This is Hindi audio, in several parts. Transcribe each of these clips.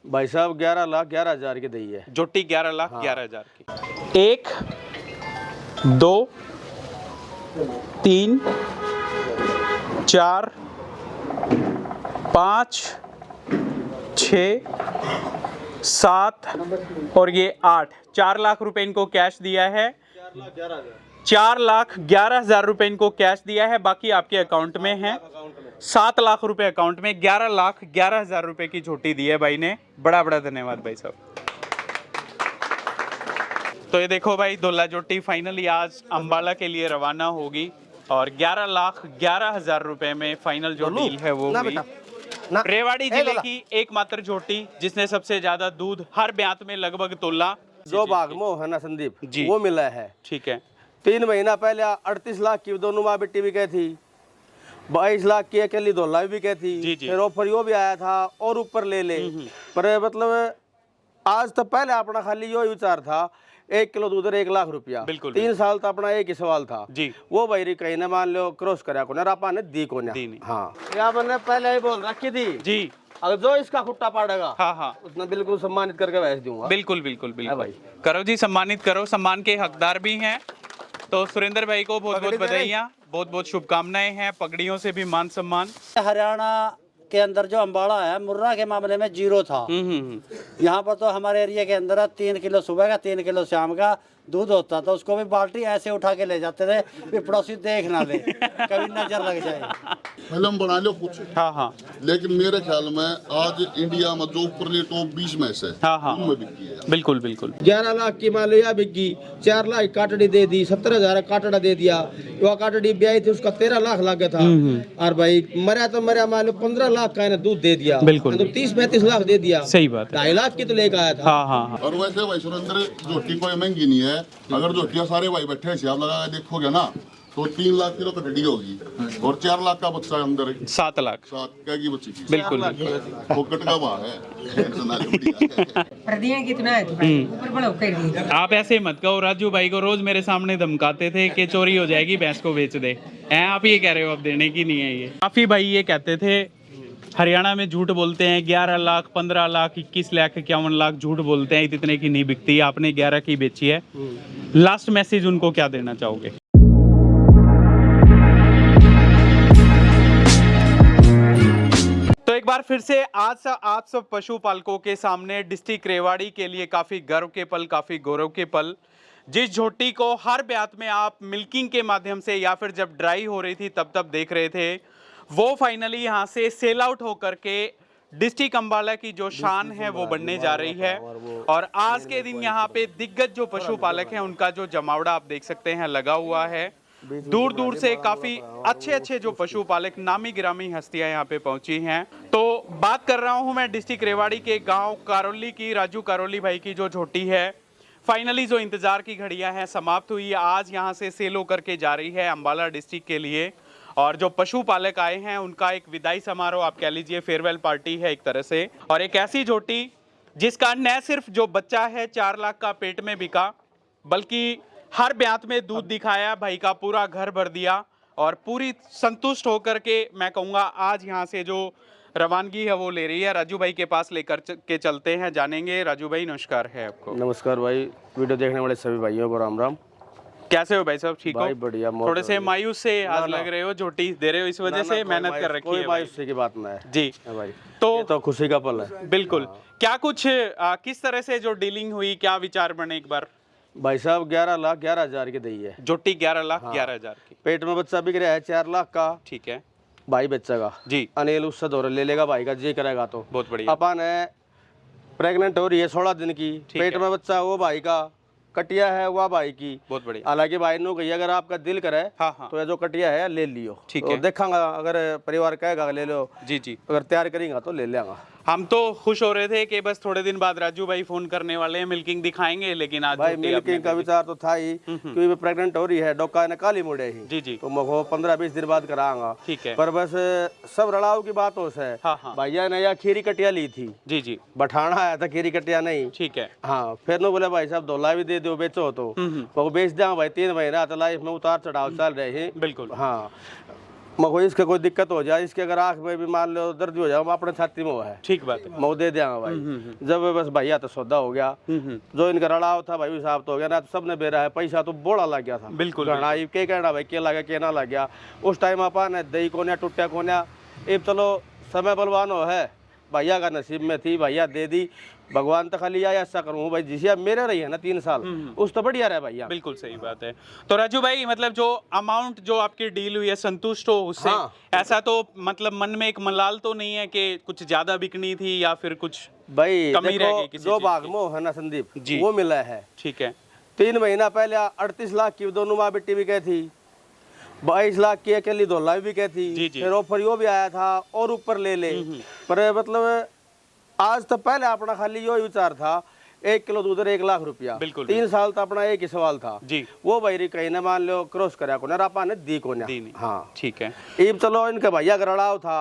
भाई साहब 11,11,000 की दी है जोटी 11,11,000 की। 1 2 3 4 5 6 7 और ये 8, 4 लाख रुपए इनको कैश दिया है। 4,11,000 रुपए इनको कैश दिया है, बाकी आपके अकाउंट में है। 7 लाख रुपए अकाउंट में, 11,11,000 रुपए की झोटी दी है भाई ने। बड़ा बड़ा धन्यवाद भाई साहब। तो ये देखो भाई, दुल्ला जोटी फाइनली आज अंबाला के लिए रवाना होगी और 11,11,000 रुपए में फाइनल जो डील है वो हुई। रेवाड़ी जिले की एकमात्र जोटी जिसने सबसे ज्यादा दूध हर ब्यात में लगभग तोला, जो बागमो है ना संदीप जी, वो मिला है। ठीक है। 3 महीना पहले 38 लाख की दोनों माँ बेटी भी गई थी, 22 लाख की अकेली धोला भी गई थी। जी, जी। फिर ऑफर यो भी आया था और ऊपर ले ले, पर मतलब आज तो पहले अपना खाली यो विचार था 1 किलो दूध 1 लाख रुपया। बिल्कुल 3 साल तो अपना एक ही सवाल था जी। वो भाई कहीं ना मान लो क्रॉस करा को ना आपा ने दी को ना। हाँ या मैंने पहले ही बोल रखी थी जी, अगर जो इसका खुट्टा पाड़ेगा हाँ हाँ उसने बिल्कुल सम्मानित करके भेज दूंगा। बिल्कुल बिल्कुल बिल्कुल भाई। करो जी, सम्मानित करो, सम्मान के हकदार भी हैं। तो सुरेंद्र भाई को बहुत बहुत बधाइयाँ, बहुत बहुत शुभकामनाएं हैं। पगड़ियों से भी मान सम्मान। हरियाणा के अंदर जो अंबाला है, मुर्रा के मामले में 0 था। यहाँ पर तो हमारे एरिया के अंदर 3 किलो सुबह का 3 किलो शाम का दूध होता था। उसको भी बाल्टी ऐसे उठा के ले जाते थे कि पड़ोसी देख ना ले, कभी नजर लग जाए। फिल्म बना लो कुछ, हाँ हाँ लेकिन मेरे ख्याल में आज इंडिया में जो ऊपरली टॉप 20 में से हाँ हाँ उनमें बिकी है। बिल्कुल बिल्कुल। 11 लाख की मान लो या बिकी, 4 लाख काटड़ी दे दी, 17,000 काटड़ा दे दिया। वो काटड़ी ब्याई थी उसका 13 लाख लगा था। और भाई मरा तो मरा मान लो 15 लाख का इन्हें दूध दे दिया। बिल्कुल। तो 30-35 लाख दे दिया। सही बात है। 2.5 लाख की तो लेकर आया था। हाँ हाँ हाँ और वैसे भाई सुरेंद्र जोटी कोई महंगी नहीं है। अगर जोटियां सारे भाई बैठे हिसाब लगा के देखोगे ना तो 3 लाख की तो कटड़ी होगी और 4 लाख का बच्चा अंदर 7 लाख 7 क्या की बच्ची की बिल्कुल फोकट का भाव है। प्रदियां कितना है तुम्हारे ऊपर बड़ा कर दिया। आप ऐसे मत कहो, राजू भाई को रोज मेरे सामने धमकाते थे कि चोरी हो जाएगी, भैंस को बेच दे। आप ये कह रहे हो अब देने की नहीं है ये। काफी भाई ये कहते थे हरियाणा में झूठ बोलते हैं, 11 लाख 15 लाख 21 लाख 51 लाख झूठ बोलते हैं, इतने की नहीं बिकती। आपने 11 की बेची है। लास्ट मैसेज उनको क्या देना चाहोगे? तो एक बार फिर से आज आप सब पशुपालकों के सामने डिस्ट्रिक्ट रेवाड़ी के लिए काफी गर्व के पल, काफी गौरव के पल। जिस झोटी को हर ब्यात में आप मिल्किंग के माध्यम से या फिर जब ड्राई हो रही थी तब देख रहे थे, वो फाइनली यहाँ से सेल आउट होकर के डिस्ट्रिक्ट अंबाला की जो शान है वो बनने जा रही है। और आज के दिन यहाँ पे दिग्गज जो पशुपालक हैं उनका जो जमावड़ा आप देख सकते हैं लगा हुआ है। दूर दूर से काफी अच्छे अच्छे जो पशुपालक नामी गिरामी हस्तियां यहाँ पे पहुंची हैं। तो बात कर रहा हूँ मैं डिस्ट्रिक्ट रेवाड़ी के गांव कारोली की, राजू कारोली भाई की जो झोटी है फाइनली जो इंतजार की घड़ियां हैं समाप्त हुई। आज यहाँ से सेल होकर के जा रही है अंबाला डिस्ट्रिक्ट के लिए। और जो पशुपालक आए हैं उनका एक विदाई समारोह आप कह लीजिए, फेयरवेल पार्टी है एक तरह से। और एक ऐसी झोटी जिसका न सिर्फ जो बच्चा है 4 लाख का पेट में बिका, बल्कि हर ब्यात में दूध दिखाया, भाई का पूरा घर भर दिया और पूरी संतुष्ट होकर के मैं कहूँगा आज यहाँ से जो रवानगी है वो ले रही है। राजू भाई के पास लेकर के चलते हैं, जानेंगे। राजू भाई नमस्कार है आपको। नमस्कार भाई, वीडियो देखने वाले सभी भाइयों को राम राम। कैसे हो भाई साहब? ठीक हो? बढ़िया। थोड़े से मायूस से आज लग रहे हो, झोटी दे रहे हो इस वजह से मेहनत कर रखी है। कोई मायूसी की बात ना है जी भाई, तो खुशी का पल है। बिल्कुल। क्या कुछ किस तरह से जो डीलिंग हुई, क्या विचार बने एक बार? भाई साहब 11,11,000 की दी है जोटी 11,11,000 की। पेट में बच्चा बिक रहा है 4 लाख का। ठीक है भाई बच्चा का जी, अनिल उससे दौरे ले लेगा भाई का जी करेगा तो बहुत बढ़िया। अपन प्रेग्नेंट हो रही है 16 दिन की, पेट में बच्चा वो भाई का, कटिया है वो भाई की। बहुत बढ़िया। हालांकि भाई ने कही अगर आपका दिल करे हाँ हाँ तो ये जो कटिया है ले लियो। ठीक तो है। देखांगा अगर परिवार कहेगा ले लो, जी जी, अगर तैयार करेंगे तो ले लेंगा। हम तो खुश हो रहे थे कि बस थोड़े दिन बाद राजू भाई फोन करने वाले हैं, मिल्किंग दिखाएंगे, लेकिन आज भाई झोटी मिल्किंग का विचार तो था ही, क्योंकि प्रेग्नेंट हो रही है, डोका ने काली मुड़े ही। जी जी, तो मैं 15-20 दिन बाद कराऊंगा। ठीक है। पर बस सब रड़ाऊ की बात हो से। हाँ हाँ भैया ने या खीरी कटिया ली थी, जी जी, बठाना आया था, खीरी कटिया नहीं। ठीक है। हाँ, फिर नो बोले भाई साहब धोला भी दे दो, बेचो तो वो बेच देंगे भाई। 3 महीना तो लाइफ में उतार चढ़ाव चल रहे हैं। बिल्कुल। हाँ, कोई इसके कोई दिक्कत हो जाए, इसके अगर आँख में भी मान लो दर्द हो जाए, हम अपने छाती में वो है, ठीक बात है। मैं दे दिया भाई। जब बस भैया तो सौदा हो गया, जो इनका रड़ाव था भाई हिसाब तो हो गया ना, तो सबने बेरा है, पैसा तो बोड़ा लग गया था। बिल्कुल के कहना भाई के लगा के ना लग गया उस टाइम अपन ने दही कोन्या टूटा कोन्या। अब चलो समय बलवान हो है, भैया का नसीब में थी, भैया दे दी, भगवान तो खाली आया ऐसा करूँ भाई, जिसे अब मेरे रही है ना 3 साल उस तो बढ़िया रहे भैया। बिल्कुल सही बात है। तो राजू भाई मतलब जो अमाउंट जो आपकी डील हुई है संतुष्ट हो उससे? हाँ। ऐसा तो मतलब मन में एक मलाल तो नहीं है कि कुछ ज्यादा बिकनी थी या फिर कुछ भाई कमी रह देखो, गई किसी जो चीज की? भागमो है ना संदीप जी। वो मिला है। ठीक है। 3 महीना पहले 38 लाख की दोनों माँ बेटी भी गई थी, 22 लाख की अकेली 2 लाख भी गई थी, जी, जी। फिर ऑफर यो भी आया था और ऊपर ले ले। पर मतलब आज तो पहले अपना खाली यो विचार था 1 किलो दूध 1 लाख रुपया, बिल्कुल, 3 साल तो अपना एक ही सवाल था जी। वो भाई कहीं ना मान लो क्रॉस कराया को रापा ने दी को दी नहीं। हाँ ठीक है। अब चलो इनका भैया का रड़ाव था,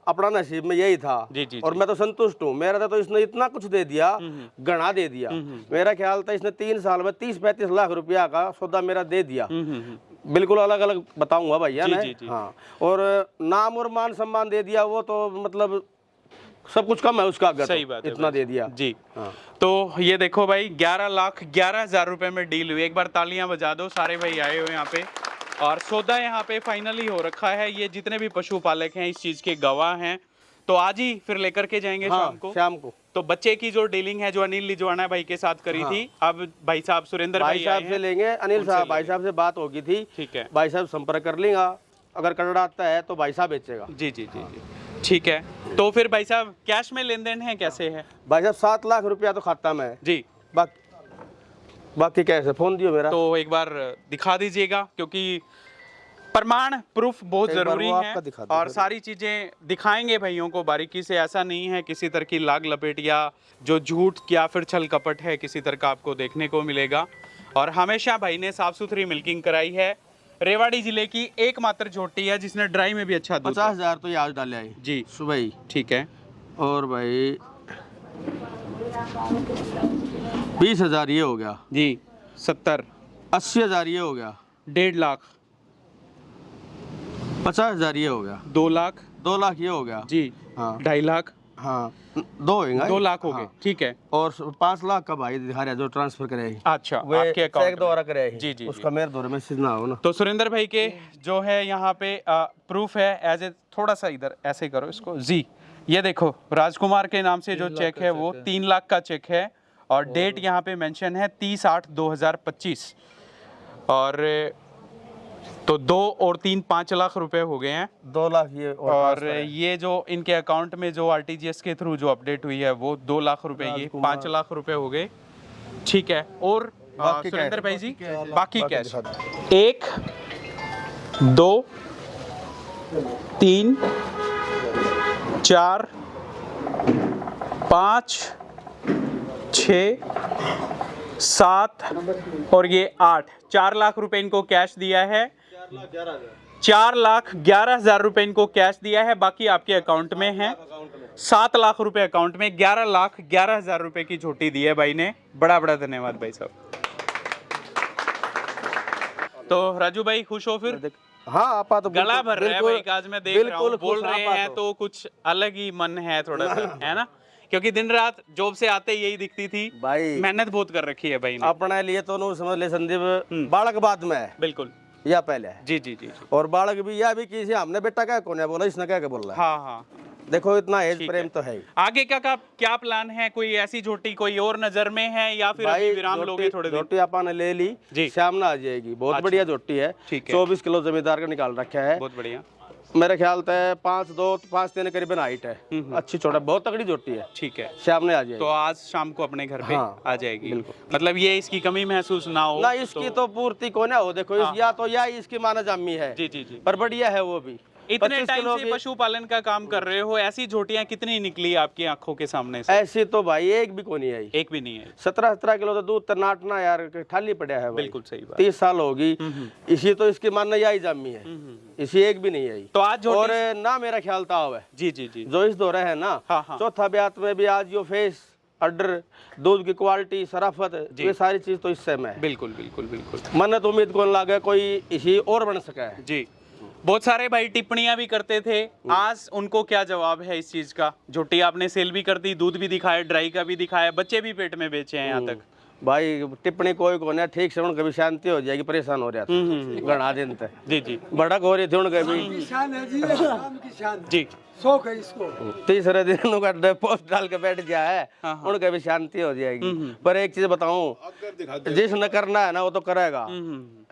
अपना नसीब में यही था। जी, जी, और मैं तो संतुष्ट हूँ, मेरा तो इसने इतना कुछ दे दिया, गणा दे दिया। मेरा ख्याल था इसने 3 साल में 30-35 लाख रुपया का सौदा मेरा दे दिया। बिल्कुल अलग अलग बताऊंगा भैया जी, ने। जी, जी। हाँ, और नाम और मान सम्मान दे दिया, वो तो मतलब सब कुछ कम है उसका, अगर सही तो बात है इतना भाई। दे दिया जी। हाँ। तो ये देखो भाई 11,11,000 रुपए में डील हुई। एक बार तालियां बजा दो, सारे भाई आए हुए यहाँ पे और सौदा यहाँ पे फाइनली हो रखा है। ये जितने भी पशुपालक हैं इस चीज के गवाह हैं। तो आज ही फिर लेकर के जाएंगे हाँ, शाम को। को तो बच्चे की जो डीलिंग है जो अनिल लिजवाना भाई के साथ करी थी, अब भाई साहब सुरेंद्र भाई भाई साहब आए से हैं। लेंगे, अनिल उनसे साहब भाई लेंगे। साहब से बात होगी थी, ठीक है। भाई साहब संपर्क कर लेंगे, अगर कटड़ा आता है तो भाई साहब बेचेगा। जी जी जी जी ठीक है। तो फिर भाई साहब कैश में लेन देन है कैसे है? भाई साहब 7 लाख रुपया तो खाता में है, जी। बाकी कैसे फोन दियो मेरा। तो एक बार दिखा दीजिएगा, क्योंकि प्रमाण प्रूफ बहुत एक बार जरूरी वो है आपका दिखा दो और फिर। सारी चीजें दिखाएंगे भाइयों को बारीकी से। ऐसा नहीं है किसी तरह की लाग लपेट या जो झूठ या फिर छल कपट है किसी तरह का आपको देखने को मिलेगा। और हमेशा भाई ने साफ सुथरी मिल्किंग कराई है। रेवाड़ी जिले की एकमात्र झोटी है जिसने ड्राई में भी अच्छा दूध 50,000 तो ये आज डाले आई जी सुबह ही। ठीक है। और भाई 20,000 ये हो गया जी 70 80,000 ये हो गया 1.5 लाख 50,000 ये हो गया 2 लाख 2 लाख ये हो गया जी हाँ 2.5 लाख हाँ 2 होगा 2 लाख हो गए हाँ। ठीक है। और 5 लाख का भाई दिखा रहा है जो ट्रांसफर करे अच्छा आपके अकाउंट द्वारा करे जी, जी, उसका मेरे द्वारा मैसेज ना हो ना। तो सुरेंद्र भाई के जो है यहाँ पे प्रूफ है एज ए, थोड़ा सा इधर ऐसे करो इसको जी। ये देखो राजकुमार के नाम से जो चेक है वो 3 लाख का चेक है और डेट यहाँ पे मेंशन है 30/8/2025 और तो 2 और 3 5 लाख रुपए हो गए हैं। 2 लाख ये और ये जो इनके अकाउंट में जो आरटीजीएस के थ्रू जो अपडेट हुई है वो 2 लाख रुपए, ये 5 लाख रुपए हो गए ठीक है। और बाकी सुरेंद्र कैश। भाई जी बाकी कैश 1 2 3 4 5 6 7 और ये 8 4 लाख रुपए इनको कैश दिया है। 4,11,000 रुपए इनको कैश दिया है, बाकी आपके अकाउंट में है 7 लाख रुपए अकाउंट में। 11,11,000 रुपए की झोटी दी है भाई ने। बड़ा बड़ा धन्यवाद भाई साहब। तो राजू भाई खुश हो फिर? हाँ आपा तो गला भर रहा है भाई का, आज मैं देख रहा हूँ बोल रहे हैं तो तो कुछ अलग ही मन है थोड़ा सा है ना, क्योंकि दिन रात जॉब से आते यही दिखती थी भाई मेहनत बहुत कर रखी है भाई ने। अपने लिए तो नो समझ ले संदीप, बालक बाद में है बिल्कुल या पहले है। जी जी जी और बालक भी यह भी किसी हमने बेटा क्या कौन है बोला, इसने क्या बोल रहा है। हाँ हाँ देखो इतना हेज ठीक प्रेम है। तो है ही। आगे का क्या प्लान है? कोई ऐसी झोटी कोई और नजर में है या फिर अभी विराम लोगे थोड़े दिन? रोटी आपा ने ले ली जी। शाम ना आ जाएगी, बहुत अच्छा। बढ़िया रोटी है। ठीक है। 24 किलो जमींदार का निकाल रखा है। बहुत बढ़िया मेरे ख्याल से 5-2-5 करीबन हाइट है, अच्छी छोटा बहुत तगड़ी जोटी है। ठीक है। शाम ने आ जाएगी। तो आज शाम को अपने घर पे हाँ, आ जाएगी बिल्कुल। मतलब ये इसकी कमी महसूस ना हो ना इसकी तो पूर्ति को ना हो। देखो हाँ। या तो या इसकी माना जामी है जी जी जी। पर बढ़िया है वो भी। इतने 25 टाइम किलो से की- पशुपालन का काम कर रहे हो, ऐसी झोटियां कितनी निकली आपकी आंखों के सामने से? ऐसी तो भाई एक भी को नहीं आई। एक भी नहीं है। 17 किलो तो दूध तो नाटना यार खाली पड़ा है भाई। बिल्कुल सही बात। 30 साल होगी इसी तो इसकी मानना यही जामी है, इसी एक भी नहीं आई। तो आज झोटी- और ना मेरा ख्याल था है जी जी जी जो इस दौरे है ना, हाँ, हाँ। चौथा ब्यात में भी आज यो फेस ऑर्डर दूध की क्वालिटी शराफत ये सारी चीज तो इससे में है। बिल्कुल बिल्कुल बिल्कुल मन तो उम्मीद कौन लागे कोई इसी और बन सके है। जी। बहुत सारे भाई टिप्पणियां भी करते थे, आज उनको क्या जवाब है इस चीज का? झोटी आपने सेल भी कर दी, दूध भी दिखाया, ड्राई का भी दिखाया, बच्चे भी पेट में बेचे हैं यहाँ तक। भाई टिप्पणी कोई को नहीं, ठीक से उनकी भी शांति हो जाएगी, परेशान हो रहा था गणा दिन तक जी जी भड़क हो रही थी उनके भी। जी तीसरे दिन उनका पोस्ट डाल के बैठ गया है, हाँ, हाँ। उनके भी शांति हो जाएगी। पर एक चीज बताऊं, जिसने करना है ना वो तो करेगा।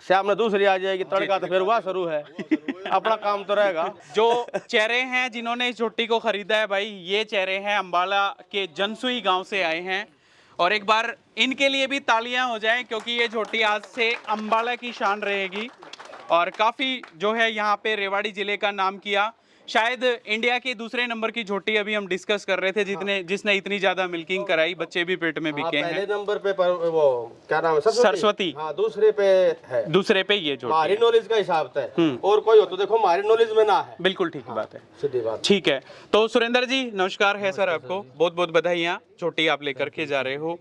शाम में दूसरी आ जाएगी, तड़का तो फिर वह शुरू है, अपना काम तो रहेगा। जो चेहरे हैं जिन्होंने इस झोटी को खरीदा है भाई, ये चेहरे हैं अम्बाला के जनसुई गांव से आए हैं, और एक बार इनके लिए भी तालियां हो जाएं क्योंकि ये झोटी आज से अम्बाला की शान रहेगी और काफ़ी जो है यहाँ पे रेवाड़ी ज़िले का नाम किया। शायद इंडिया के दूसरे नंबर की झोटी अभी हम डिस्कस कर रहे थे जिसने इतनी ज़्यादा मिल्किंग कराई, बच्चे भी पेट में बिके पहले हैं। नंबर पे वो क्या नाम है, सरस्वती। हाँ, दूसरे पे है, दूसरे पे ये झोटी हमारी है। नॉलेज का हिसाब है, और कोई हो तो देखो हमारी नॉलेज में ना है। बिल्कुल ठीक बात है, सीधी बात। ठीक है। तो सुरेंद्र जी नमस्कार है सर, आपको बहुत बहुत बधाइयाँ, झोटी आप लेकर के जा रहे हो।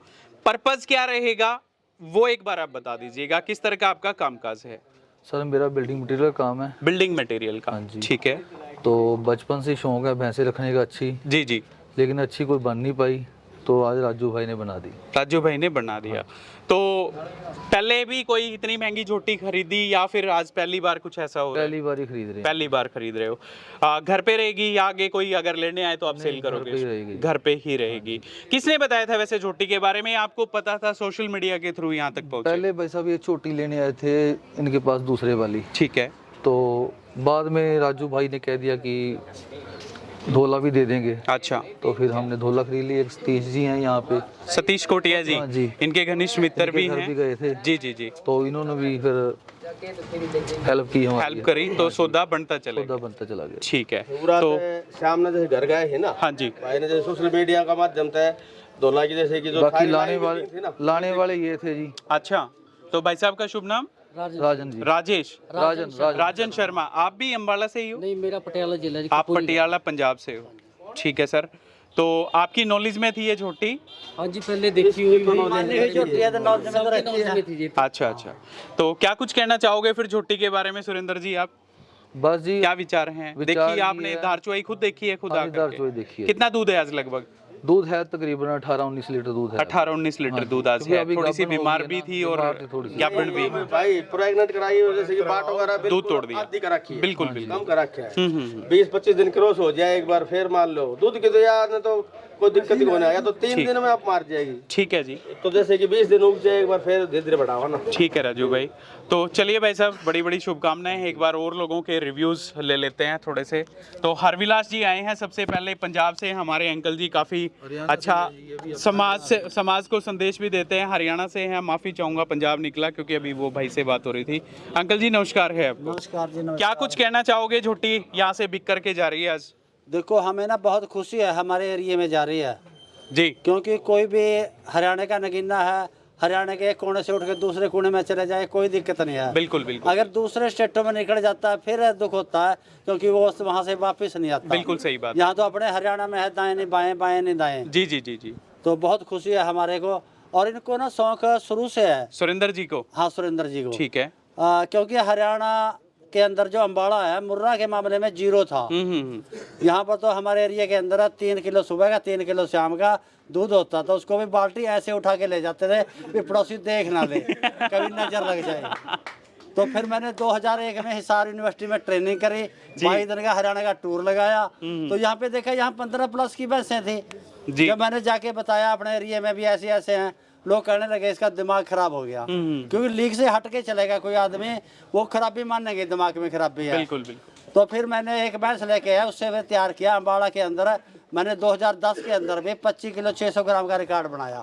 पर्पज क्या रहेगा वो एक बार आप बता दीजिएगा, किस तरह का आपका कामकाज है? सर मेरा बिल्डिंग मटेरियल का काम है। बिल्डिंग मटेरियल का, हाँ जी। ठीक है। तो बचपन से शौक है भैंसे रखने का अच्छी, जी जी। लेकिन अच्छी कोई बन नहीं पाई, तो आज राजू भाई ने बना दी। राजू भाई ने बना दिया। तो पहले भी कोई इतनी महंगी झोटी खरीदी या फिर आज पहली बार कुछ ऐसा हो रहा है? पहली बार ही खरीद रहे हैं। पहली बार खरीद रहे हो। घर पे रहेगी या आगे कोई अगर लेने आए तो आप सेल करोगे? पे ही रहेगी। घर पे ही रहेगी। किसने बताया था वैसे झोटी के बारे में? आपको पता था सोशल मीडिया के थ्रू यहाँ तक पहुंचे? पहले भाई साहब ये छोटी लेने आए थे इनके पास दूसरे वाली, ठीक है। तो बाद में राजू भाई ने कह दिया कि धोला भी दे देंगे, अच्छा, तो फिर हमने धोला खरीद ली। एक सतीश जी हैं यहाँ पे, सतीश कोटिया जी, हाँ जी। इनके घनिष्ठ मित्र इनके भी घर हैं। भी गए थे, जी जी जी, तो इन्होंने भी फिर हेल्प की हमारी, हेल्प करी तो सौदा बनता चले। सौदा बनता चला गया। ठीक है। पूरा तो शाम ने जैसे घर गए है ना, हाँ जी, भाई ने जैसे सोशल मीडिया का माध्यम से धोला की जैसे कि जो बाकी सारी लाने लाइन थी ना, वाले ये थे जी, अच्छा। तो भाई साहब का शुभ नाम? राजन जी, राजेश, राजन राजन शर्मा। आप भी अम्बाला से ही हो? नहीं, मेरा पटियाला जिला जी। आप पटियाला पंजाब से हो, ठीक है सर। तो आपकी नॉलेज में थी ये झोटी? हाँ जी, पहले देखी हुई छोटी है तो नॉलेज में तो रखी है। थी जी। अच्छा अच्छा। तो क्या कुछ कहना चाहोगे फिर झोटी के बारे में सुरेंद्र जी? आप बस जी। क्या विचार हैं? विचार देखी ये आपने है- धारचुआई खुद देखी है? खुद हाँ जी, आकर धारचुआई के? देखी है। कितना दूध है आज लगभग? दूध है तकरीबन 18-19 लीटर दूध है। 18-19 लीटर हाँ जी, दूध आज क्योंकि है। अभी थोड़ी सी गाभन हो बीमार गई भी है थी ना, और बीमार थी थोड़ी सी। गाभन भी। भाई प्रेग्नेंट कराई और जैसे कि बाट वगैरह दूध तोड़ दिया। आधी का रखी है, बिल्कुल बिल्कुल। कम का रखा है। 20-25 दिन क्रॉस हो जाए एक बार, फिर मान लो दूध की तो यार ने तो कोई दिक्कत ही होने आया, तो 3 दिन में आप मार जाएगी। ठीक है जी, तो जैसे कि 20 दिन उग जाए एक बार, फिर धीरे धीरे बढ़ावा ना। ठीक है राजू भाई। तो चलिए भाई साहब, बड़ी बड़ी शुभकामनाएं। एक बार और लोगों के रिव्यूज ले लेते हैं थोड़े से। तो हरविलास जी आए हैं सबसे पहले पंजाब से, हमारे अंकल जी काफ़ी अच्छा समाज को संदेश भी देते हैं। हरियाणा से हैं, माफ़ी चाहूँगा पंजाब निकला क्योंकि अभी वो भाई से बात हो रही थी। अंकल जी नमस्कार है आपको। नमस्कार जी, नमस्कार। क्या कुछ कहना चाहोगे? झोटी यहाँ से बिक करके जा रही है आज? देखो, हमें ना बहुत खुशी है, हमारे एरिया में जा रही है, जी, क्योंकि कोई भी हरियाणा का नगीना है, हरियाणा के एक कोने से उठ के दूसरे कोने में चले जाए, कोई दिक्कत नहीं है। बिल्कुल बिल्कुल अगर दूसरे स्टेटों में निकल जाता है फिर दुख होता है, क्योंकि वो वहाँ से वापस नहीं आता। बिल्कुल सही बात। यहाँ तो अपने हरियाणा में है, दाएं नहीं बाएं, बाएं नहीं दाएं। जी जी जी जी। तो बहुत खुशी है हमारे को, और इनको ना शौक शुरू से है। सुरेंद्र जी को? हाँ, सुरेंद्र जी को। ठीक है। क्योंकि हरियाणा के अंदर जो अम्बाड़ा है, मुर्रा के मामले में 0 था। यहाँ पर तो हमारे एरिया के अंदर 3 किलो सुबह का 3 किलो शाम का दूध होता था। उसको भी बाल्टी ऐसे उठा के ले जाते थे कि पड़ोसी देख ना ले, कभी नजर लग जाए। तो फिर मैंने 2001 में हिसार यूनिवर्सिटी में ट्रेनिंग करी, 22 दिन का हरियाणा का टूर लगाया। तो यहाँ पे देखा, यहाँ 15+ की भैंसें थी। जब मैंने जाके बताया अपने एरिया में भी ऐसे ऐसे हैं, लोग कहने लगे इसका दिमाग खराब हो गया, क्योंकि लीक से हट के चलेगा कोई आदमी, वो खराबी मानेंगे, दिमाग में खराबी है। बिल्कुल बिल्कुल। तो फिर मैंने एक भैंस लेके आया, उससे फिर तैयार किया अम्बाड़ा के अंदर। मैंने 2010 के अंदर भी 25 किलो 600 ग्राम का रिकॉर्ड बनाया।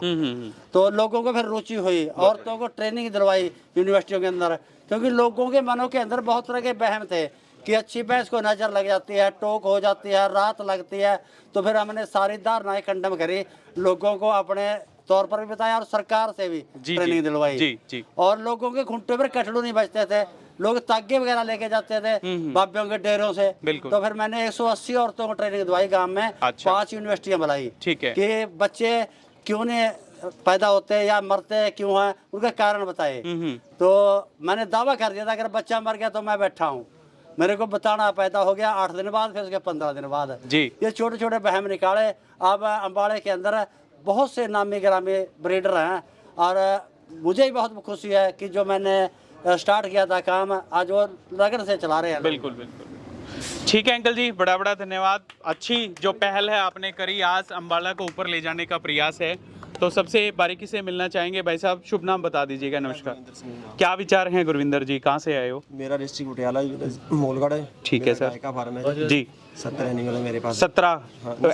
तो लोगों को फिर रुचि हुई, औरतों को ट्रेनिंग दिलवाई यूनिवर्सिटियों के अंदर, क्योंकि लोगों के मनों के अंदर बहुत तरह के वहम थे कि अच्छी भैंस को नजर लग जाती है, टोक हो जाती है, रात लगती है। तो फिर हमने सारी धारणाएं खंडन करी, लोगों को अपने तौर पर भी बताया और सरकार से भी ट्रेनिंग दिलवाई। जी जी। और लोगों के घुंटों पर कटड़ू नहीं बचते थे, लोग तागे वगैरह लेके जाते थे बाबियों के डेरों से। बिल्कुल। तो फिर मैंने 180 औरतों को ट्रेनिंग दिलवाई गांव में। अच्छा। 5 यूनिवर्सिटियां बुलाई। ठीक है। कि बच्चे क्यों नहीं पैदा होते हैं या मरते हैं, क्यों है, उनका कारण बताए। तो मैंने दावा कर दिया था अगर बच्चा मर गया तो मैं बैठा हूँ। मेरे को बताना पैदा हो गया 8 दिन बाद, फिर उसके 15 दिन बाद। जी। ये छोटे छोटे बहम निकाले। अब अम्बाड़े के अंदर बहुत से नामी ग्रामी ब्रीडर हैं और मुझे ही बहुत खुशी है कि जो मैंने स्टार्ट किया था काम, आज वो लगन से चला रहे हैं। बिल्कुल बिल्कुल। ठीक है अंकल जी, बड़ा बड़ा धन्यवाद। अच्छी जो पहल है आपने करी, आज अम्बाला को ऊपर ले जाने का प्रयास है, तो सबसे बारीकी से मिलना चाहेंगे। भाई साहब शुभ नाम बता दीजिएगा। नमस्कार, क्या विचार हैं गुरविंदर जी, कहाँ से आए हो? मेरा डिस्ट्रिक्ट पटियाला मोलगढ़ है। ठीक है सर। का फार्म है जी। 70 एनिमल है मेरे पास। 17 तो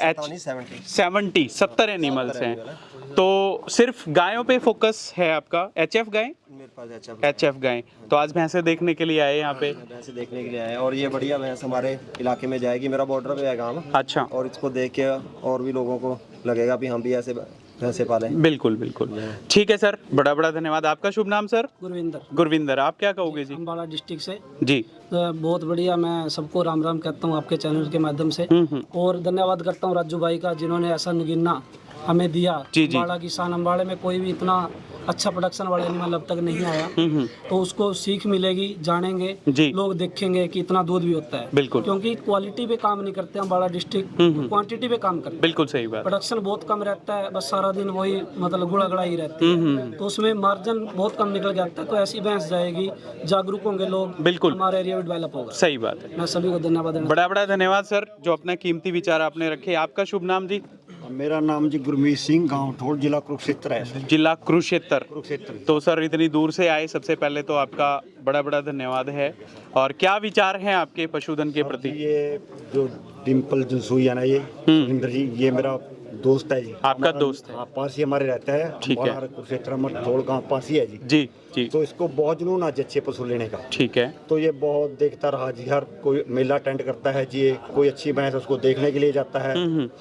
70 एनिमल्स 70 हैं। तो सिर्फ गायों पे फोकस है आपका? HF गाय? मेरे पास HF गाय। तो आज भैंसे देखने के लिए आए यहाँ पे? भैंसे देखने के लिए आए और ये बढ़िया भैंस हमारे इलाके में जाएगी। मेरा बॉर्डर पे है काम। अच्छा। और इसको देख के और भी लोगों को लगेगा भी हम भी ऐसे भैंसे पालें। बिल्कुल बिल्कुल। ठीक है सर, बड़ा बड़ा धन्यवाद। आपका शुभ नाम सर? गुरविंदर, गुरविंदर, आप क्या कहोगे जी? अम्बाड़ा डिस्ट्रिक्ट से। जी। तो बहुत बढ़िया, मैं सबको राम राम कहता हूँ आपके चैनल के माध्यम से। और धन्यवाद करता हूँ राजू भाई का, जिन्होंने ऐसा नगीना हमें दिया। अम्बाड़ा किसान, अम्बाड़े में कोई भी इतना अच्छा प्रोडक्शन वाला एनिमल अब तक नहीं आया। तो उसको सीख मिलेगी, जानेंगे लोग, देखेंगे कि इतना दूध भी होता है। बिल्कुल। क्योंकि क्वालिटी पे काम नहीं करते अम्बाड़ा डिस्ट्रिक्ट, क्वांटिटी पे काम करते हैं। बिल्कुल सही बात। प्रोडक्शन बहुत कम रहता है, बस सारा दिन वही मतलब गुड़ागड़ा ही रहती है, तो उसमें मार्जिन बहुत कम निकल जाता है। तो ऐसी भैंस जाएगी, जागरूक होंगे लोग, बिल्कुल, हमारा एरिया भी डेवलप होगा। सही बात है। मैं सभी को धन्यवाद देना। बड़ा बड़ा धन्यवाद सर, जो अपना कीमती विचार आपने रखे। आपका शुभ नाम जी? मेरा नाम जी गुरमीत सिंह, गांव ठोड़, जिला कुरुक्षेत्र है। जिला कुरुक्षेत्र। तो सर इतनी दूर से आए, सबसे पहले तो आपका बड़ा बड़ा धन्यवाद है। और क्या विचार हैं आपके पशुधन के प्रति? ये जो डिम्पल जंसुई है ना, ये सुरेंद्र जी, ये मेरा दोस्त है जी। आपका दोस्त है? हाँ, पास ही हमारे रहता है। ठीक है। कुरुक्षेत्र में ठोड़ गाँव पास ही है जी। जी जी। तो इसको बहुत जुनून आज अच्छे पशु लेने का। ठीक है। तो ये बहुत देखता रहा जी, हर कोई मेला अटेंड करता है जी, कोई अच्छी भैंस उसको देखने के लिए जाता है,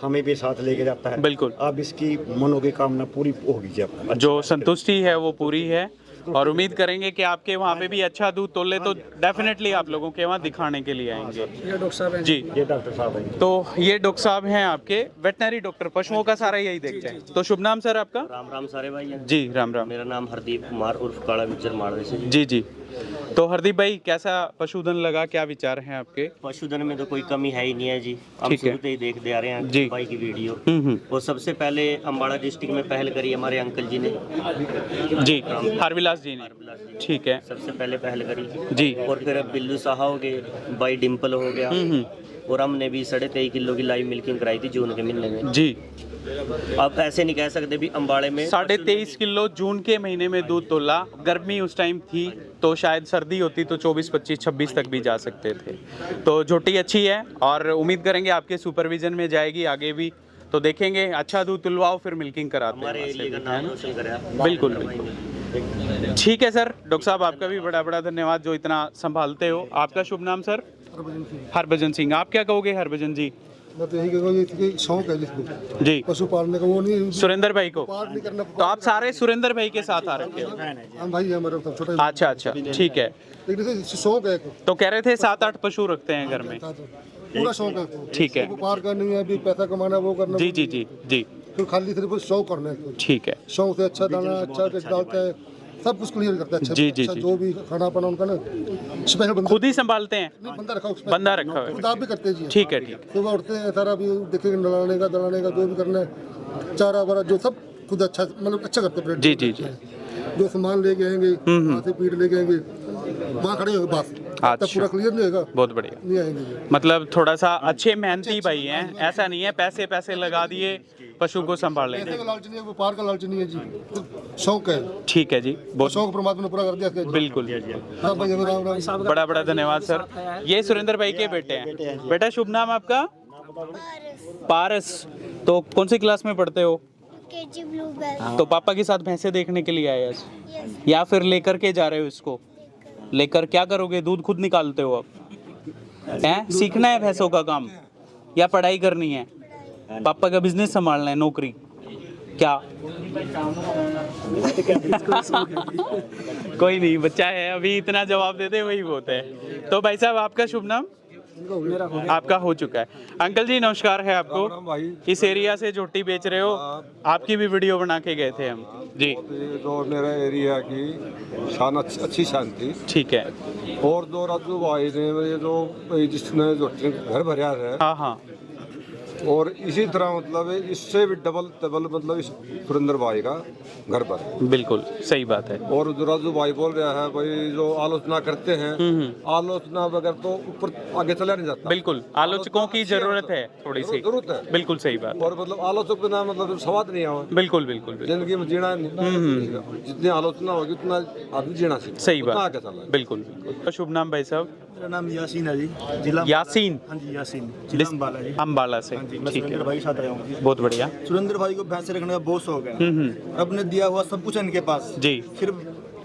हमें भी साथ लेके जाता है। बिल्कुल। अब इसकी मनों की कामना पूरी होगी जी। अब जो संतुष्टि है वो पूरी है, और उम्मीद करेंगे कि आपके वहाँ पे भी अच्छा दूध तोले तो डेफिनेटली आप लोगों के वहाँ दिखाने के लिए आएंगे। ये डॉक्टर साहब हैं जी। ये डॉक्टर साहब है। तो ये डॉक्टर साहब हैं आपके वेटनरी डॉक्टर, पशुओं का सारा यही देखते हैं। तो शुभ नाम सर आपका? राम राम सारे भाई। जी राम राम। मेरा नाम हरदीप कुमार उर्फ काला गुज्जर माड़वे से। जी जी। तो हरदीप भाई, कैसा पशुधन लगा, क्या विचार हैं आपके? पशुधन में तो कोई कमी है ही नहीं है जी, हम ठीक है। शुरू से ही देखते आ रहे हैं जी। भाई की वीडियो। और सबसे पहले अम्बाड़ा डिस्ट्रिक्ट में पहल करी हमारे अंकल जी ने, जी हरविलास जी ने। ठीक है। सबसे पहले पहल करी जी। और फिर अब बिल्लू साहा हो गए, भाई डिम्पल हो गया, और हमने भी 23.5 किलो की लाइव मिल्किंग कराई थी जून के महीने में जी। अब ऐसे नहीं कह सकते भी अम्बाड़े में 23.5 किलो जून के महीने में दूध तोला। गर्मी उस टाइम थी, तो शायद सर्दी होती तो 24, 25, 26 तक भी जा सकते थे। तो झोटी अच्छी है और उम्मीद करेंगे आपके सुपरविजन में जाएगी आगे भी। तो देखेंगे, अच्छा दूध तुलवाओ फिर मिल्किंग कराते हैं। हमारे एरिया का नाम रोशन करा। बिल्कुल बिल्कुल। ठीक है सर, डॉक्टर साहब आपका भी बड़ा बड़ा धन्यवाद जो इतना संभालते हो। आपका शुभ नाम सर? हरभजन सिंह। आप क्या कहोगे हरभजन जी? मैं तो यही कहूँगा, ये शौक है जिसको जी पशु पालने का, वो नहीं सुरेंद्र भाई को। पार नहीं करना। तो आप सारे सुरेंद्र भाई के साथ आ रखे हो? हम भाई है मेरा छोटा। अच्छा अच्छा, ठीक है। लेकिन इसे शौक है, तो कह रहे थे 7-8 पशु रखते हैं घर में? पूरा शौक है। ठीक है। व्यापार करनी है, अभी पैसा कमाना, वो करना। जी जी जी जी। फिर खाली सिर्फ शौक करना है। ठीक है। शौक से अच्छा दाना, अच्छा डालता है, सब कुछ क्लियर करता है। अच्छा, जी, जी, अच्छा जी। जो भी खाना पाना उनका ना स्पेशल बंदा, खुद ही संभालते हैं? बंदा रखा हुआ है। बंदा रखा हुआ है। खुद आप भी करते हैं जी। ठीक है ठीक है। सुबह उठते हैं, सारा भी देखेंगे, दलाने का जो भी करना है, चारा वारा जो सब खुद अच्छा, मतलब अच्छा करते हैं। जी जी जी। जो सामान लेके आएंगे, वहाँ से पीट लेके आएंगे, वहाँ खड़े होंगे बस। तब पूरा क्लियर नहीं होगा, बहुत बढ़िया। नहीं आएंगे। मतलब थोड़ा सा अच्छे मेहनती भाई हैं, ऐसा नहीं है पैसे पैसे लगा दिए पशु को संभालने। पैसे का लालच नहीं है, व्यापार का लालच नहीं है जी, शौक है। ठीक है जी, बहुत शौक परमात्मा ने पूरा कर दिया। बिल्कुल। राम भाई, राम राम। बड़ा बड़ा धन्यवाद सर। ये सुरेंद्र भाई के बेटे हैं। बेटा शुभ नाम आपका? पारस। तो कौन सी क्लास में पढ़ते हो? KG blue bell. तो पापा के साथ भैंसे देखने के लिए आए आज, या फिर लेकर के जा रहे हो इसको? लेकर क्या करोगे? दूध खुद निकालते हो अब? हैं? सीखना है भैंसों का काम या पढ़ाई करनी है? पापा का बिजनेस संभालना है, नौकरी क्या? कोई नहीं, बच्चा है अभी, इतना जवाब देते वही बहुत है। तो भाई साहब आपका शुभ नाम? मेरा हो गया। आपका हो चुका है। अंकल जी नमस्कार है आपको। भाई इस एरिया से झोटी बेच रहे हो, आपकी भी वीडियो बना के गए थे हम जी। तो मेरा एरिया की शान अच्छी शान थी। ठीक है। और दो राजू भाई ने ये जो जिसने जो घर भरा है, हाँ हाँ और इसी तरह मतलब इससे भी डबल मतलब इस सुरेंद्र भाई का घर पर। बिल्कुल सही बात है। और जो राजू भाई बोल रहा है भाई जो आलोचना करते हैं, आलोचना बगैर तो ऊपर आगे चला नहीं जाता। बिल्कुल आलोचकों की जरूरत है थोड़ी सी। जरूरत है। बिल्कुल सही बात। और मतलब आलोचक बिना मतलब स्वाद नहीं आवा। बिल्कुल बिल्कुल बिल्कुल। जिंदगी में जीना जितनी आलोचना होगी उतना आदमी जीना सीखे। सही उतना बात। आगे चलना। बिल्कुल बिल्कुल। शुभ नाम भाई साहब? मेरा नाम यासीन है जी, जिला यासीन। हाँ जी यासीन, जिला अम्बाला जी। अम्बाला से। हाँ जी, मैं ठीक है, सुरेंद्र भाई के साथ आया हूँ। बहुत बढ़िया। सुरेंद्र भाई को भैंसे रखने का बहुत शौक है। रब ने दिया हुआ सब कुछ है इनके पास जी, सिर्फ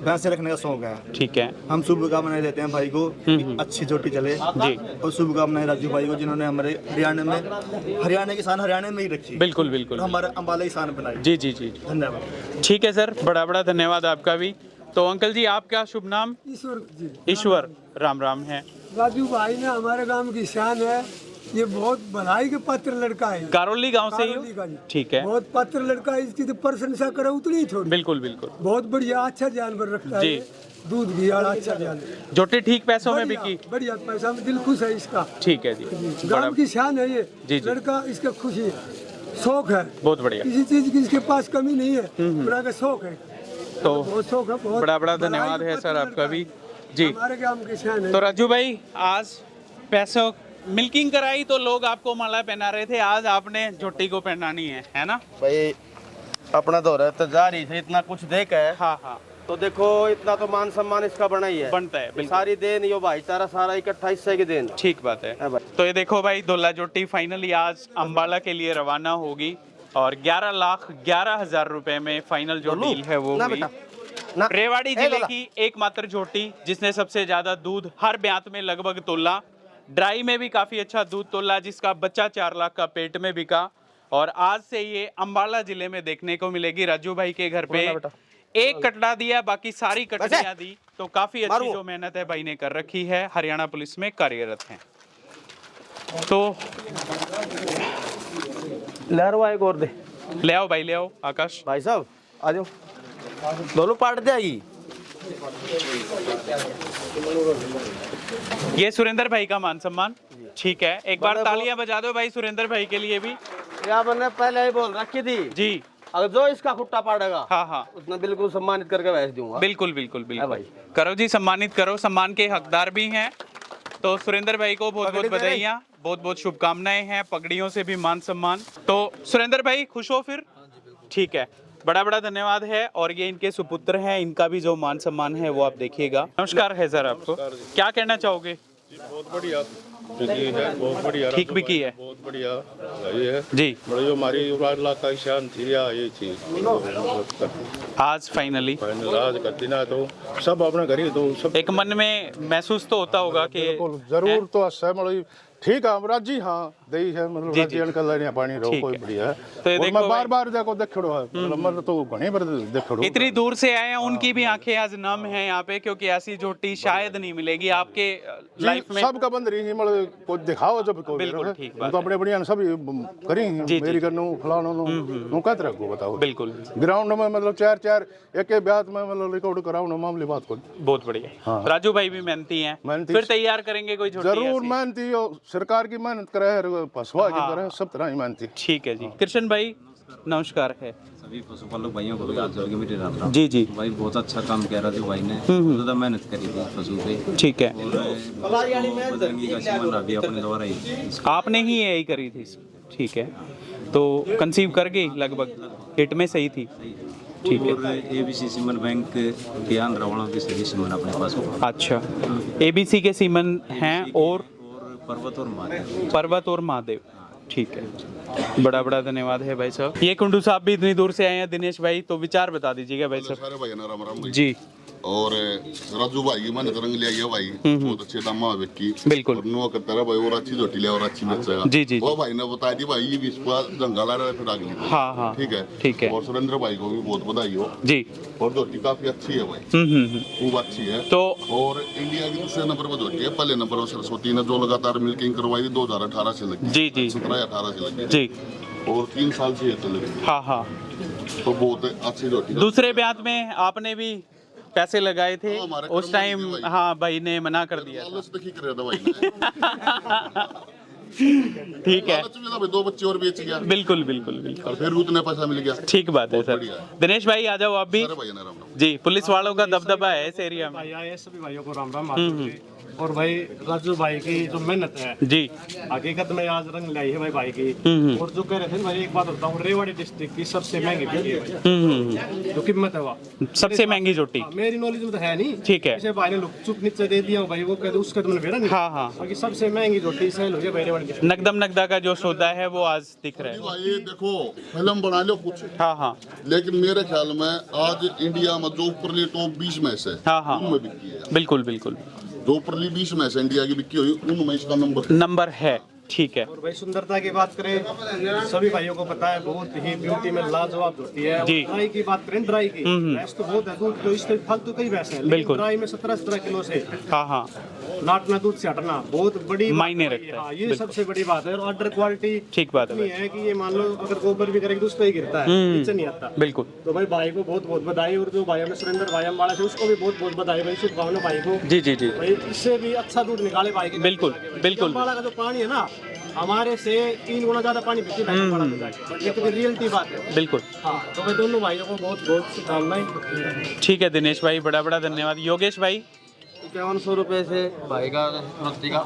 भैंसे रखने का शौक है। ठीक है। हम शुभकामनाएं देते हैं भाई को कि अच्छी चोटी चले जी। और शुभकामनाएं राजू भाई को जिन्होंने हमारे हरियाणा की शान हरियाणा में ही रखी। बिल्कुल बिल्कुल। और हमारे अम्बाला की शान बनाई। जी जी जी। धन्यवाद। ठीक है सर, बड़ा बड़ा धन्यवाद आपका भी। तो अंकल जी आपका शुभ नाम? ईश्वर जी। ईश्वर, राम राम है। राजू भाई ने हमारे गांव की शान है, ये बहुत भलाई के पात्र लड़का है। कारोली गांव से कारोली का ही? जी। ठीक है। बहुत पात्र लड़का है, इसकी तो प्रशंसा करो उतनी ही थोड़ी। बिल्कुल बिल्कुल। बहुत बढ़िया अच्छा जानवर रखता है जी। ये। दूध भी और अच्छा जानवर। जोटी ठीक पैसों में बढ़िया, बिकी? बढ़िया पैसा में दिल खुश है इसका। ठीक है जी। गांव की शान है ये। जी, जी। लड़का इसका खुशी है, शौक है, बहुत बढ़िया। किसी चीज की इसके पास कमी नहीं है, बड़ा का शौक है, तो बहुत शौक है। बहुत बड़ा बड़ा भलाई धन्यवाद के है पात्र सर लड़का आपका है। भी जी। हमारे गांव की शान है। तो राजू भाई आज पैसों मिल्किंग कराई तो लोग आपको माला पहना रहे थे, आज आपने झोटी को पहनानी है ना भाई? अपना दौर है तो जा रही थे, इतना कुछ देख है। हाँ हाँ, तो देखो इतना तो मान सम्मान इसका बना ही है, बनता है। बिल्कुल सारी देन यो भाईचारा सारा इकट्ठा हिस्से की देन। ठीक बात है। हाँ भाई। तो ये देखो भाई, धोला जोटी फाइनली आज अम्बाला के लिए रवाना होगी और 11,11,000 रुपए में फाइनल जो डील है वो ना हुई। बेटा, ना। रेवाड़ी ए जिले लोला। की एकमात्र जोटी जिसने सबसे ज्यादा दूध हर ब्यात में लगभग तोला, ड्राई में भी काफी अच्छा दूध तोला, जिसका बच्चा 4 लाख का पेट में बिका। और आज से ये अम्बाला जिले में देखने को मिलेगी। राजू भाई के घर पे एक कटड़ा दिया, बाकी सारी कटड़ियां दी। तो काफी अच्छी जो मेहनत है भाई ने कर रखी है, हरियाणा पुलिस में कार्यरत हैं। तो लहरवा एक और दे, ले आओ भाई, ले आओ आकाश भाई साहब आ जाओ, दोनों पार्ट दे आई। ये सुरेंद्र भाई का मान सम्मान। ठीक है, एक बार तालियां बजा दो भाई सुरेंद्र भाई के लिए भी। या मैंने पहले ही बोल रखी थी जी, अगर जो इसका खुट्टा पाड़ेगा हाँ हाँ, उसने बिल्कुल सम्मानित करके भेज दूंगा। बिल्कुल बिल्कुल बिल्कुल भाई। करो जी, सम्मानित करो, सम्मान के हकदार भी हैं। तो सुरेंद्र भाई को बहुत बहुत बधाइयाँ, बहुत बहुत शुभकामनाएं हैं, पगड़ियों से भी मान सम्मान। तो सुरेंद्र भाई खुश हो फिर? ठीक है, बड़ा बड़ा धन्यवाद है। और ये इनके सुपुत्र हैं, इनका भी जो मान सम्मान है वो आप देखिएगा। नमस्कार है सर आपको, क्या कहना चाहोगे? बहुत बढ़िया है, बहुत बढ़िया, ठीक बिकी है, बहुत बढ़िया ये है जी। बड़ी जो हमारी इलाका की शान थी या ये थी आज फाइनली आज करती ना, तो सब अपने घर ही तो सब एक मन में महसूस तो होता होगा कि जरूर तो मतलब ठीक है राजी, हाँ दही है मतलब राजी अंकल लेने पानी रो कोई बढ़िया है। तो ये और देखो मैं बार देखो देखड़ो है मतलब मैं तो घणी बार देखड़ो। इतनी दूर से आए हैं, उनकी भी आंखें आज नम हैं यहाँ पे, क्योंकि ऐसी जोटी शायद नहीं मिलेगी आपके लाइफ में। सबका बंद रही मतलब कोई दिखाओ जब कोई बिल्कुल ठीक बात तो अपने बढ़िया सब करी मेरी करनो फलानो नो कहते रखो बताओ। बिल्कुल ग्राउंड में मतलब 4-4 एक ब्यात में मतलब रिकॉर्ड कराओ मामले बात को। बहुत बढ़िया। राजू भाई भी मेहनती हैं, फिर तैयार करेंगे कोई जोटी जरूर मेहनती, सरकार की मेहनत करे, फसवा की करे, सब तरह की मेहनती। ठीक है जी। कृष्ण भाई नमस्कार है। सभी पशुपालक भाइयों को हाथ जोड़ के मेरे राम राम। जी जी भाई बहुत अच्छा काम किया राजू भाई ने, ज्यादा मेहनत करी थी पशु पे। ठीक है, बजरंगी का सीमन अभी अपने द्वारा ही आपने ही यही करी थी? ठीक है, तो कंसीव कर गई लगभग, हिट में सही थी? ठीक है। और एबीसी सीमन बैंक के आंध्र वालों के सभी सीमन अपने पास हो। अच्छा, एबीसी के सीमन हैं और पर्वत और महादेव। ठीक है, बड़ा बड़ा धन्यवाद है भाई साहब। ये कुंडू साहब भी इतनी दूर से आए हैं, दिनेश भाई, तो विचार बता दीजिएगा भाई साहब। सारे भाई ना राम राम जी। और राजू भाई की मैंने रंग लिया गया भाई, बहुत अच्छे दाम में बिकी। बिल्कुल। और नुआ करता रहा भाई, और अच्छी झोटी लिया और अच्छी बेचेगा। जी जी वो भाई ने बता दी भाई, ये 20 का जंगल आ रहा है फिर अगली। हाँ हाँ ठीक है, ठीक है। और सुरेंद्र भाई को भी बहुत बधाई हो जी। और झोटी काफी अच्छी है भाई, खूब अच्छी है। तो और इंडिया की दूसरे नंबर पर झोटी है, पहले नंबर पर सरस्वती ने जो लगातार मिल्किंग करवाई थी 2018 से लगी। जी जी 17-18 से लगी जी। और 3 साल से ये चल रही है। हाँ हाँ। तो बहुत अच्छी झोटी। दूसरे ब्यात में आपने भी पैसे लगाए थे उस टाइम, हाँ भाई ने मना कर दिया था। ठीक है, 2 बच्चे और बेच गया। बिल्कुल बिल्कुल बिल्कुल, फिर उतना पैसा मिल गया। ठीक बात है सर। दिनेश भाई आ जाओ आप भी जी। पुलिस वालों का दबदबा है इस एरिया में। भाई आए सभी भाइयों को राम राम। और भाई राजू भाई की जो मेहनत है जी, हकीकत में आज रंग लाई है भाई की। और जो कह रहे थे भाई, एक बात बताऊं, रेवाड़ी डिस्ट्रिक्ट की सबसे महंगी बिकी है भाई। जो कीमत है वह सबसे महंगी झोटी मेरी नॉलेज में तो है नहीं। ठीक है, इसे भाई ने चुप नीचे दे दिया भाई, वो कहते उसका तुमने भेड़ा नहीं। हाँ हाँ, बाकी सबसे महंगी झोटी सेल हो गई भाई रेवाड़ी डिस्ट्रिक्ट। नकदम नकदा का जो सौदा है वो आज दिख रहा है भाई। देखो फिल्म बना लो कुछ, हाँ हाँ, लेकिन मेरे ख्याल में आज इंडिया में जो ऊपरली टॉप 20 में से हाँ हाँ उनमें बिकी है। बिल्कुल बिल्कुल, जो ऊपरली 20 में से इंडिया की बिकी हुई उनमें इसका नंबर है। ठीक है। और भाई सुंदरता की बात करें, सभी भाइयों को पता है बहुत ही ब्यूटी में लाजवाब होती है। जी। ड्राई की बात करें, ड्राई की भैंस तो बहुत है, दूध तो इससे फालतू कई भैंस है, बिल्कुल। ड्राई में 17 किलो से हाँ हाँ, नाटना दूध से हटना बहुत बड़ी मायने रखता है। हाँ, ये सबसे बड़ी बात है। और ऑर्डर क्वालिटी ठीक बात इतनी है कि ये मान लो अगर गोबर भी करेंगे तो उस पर ही गिरता है, नीचे नहीं आता। बिल्कुल। तो भाई भाई को बहुत बहुत बधाई, और जो भाई हमने सुरेंद्र भाई अम्बाड़ा से उसको भी बहुत बहुत बधाई भाई, शुभकामना भाई को। जी जी जी, भाई इससे भी अच्छा दूध निकाले भाई के। बिल्कुल बिल्कुल। अम्बाड़ा का जो पानी है ना, हमारे से 3 गुना ज्यादा पानी पीती है अम्बाड़ा में जाके, ये तो रियलिटी बात है। बिल्कुल। हाँ, तो मैं दोनों भाइयों को बहुत बहुत शुभकामनाएं। ठीक है दिनेश भाई, बड़ा बड़ा धन्यवाद। योगेश भाई 5100 रुपए से भाई का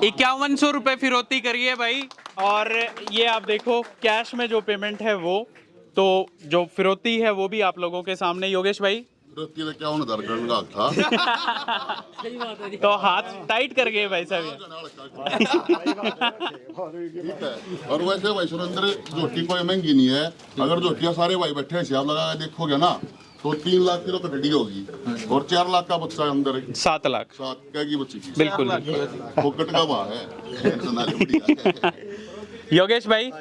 5100 रुपए फिरौती करिए भाई। और ये आप देखो कैश में जो पेमेंट है वो, तो जो फिरौती है वो भी आप लोगों के सामने। योगेश भाई था तो हाथ टाइट कर गए भाई साहब। और वैसे भाई सुरेंद्र, झोटी कोई महंगी नहीं है। अगर झोटियाँ सारे भाई बैठे हिसाब लगा के देखोगे ना तो 3 लाख किलो कटड़ी होगी और 4 लाख का बच्चा अंदर 7 लाख 7 की बच्ची की। बिल्कुल फोकट का भाव है। योगेश भाई,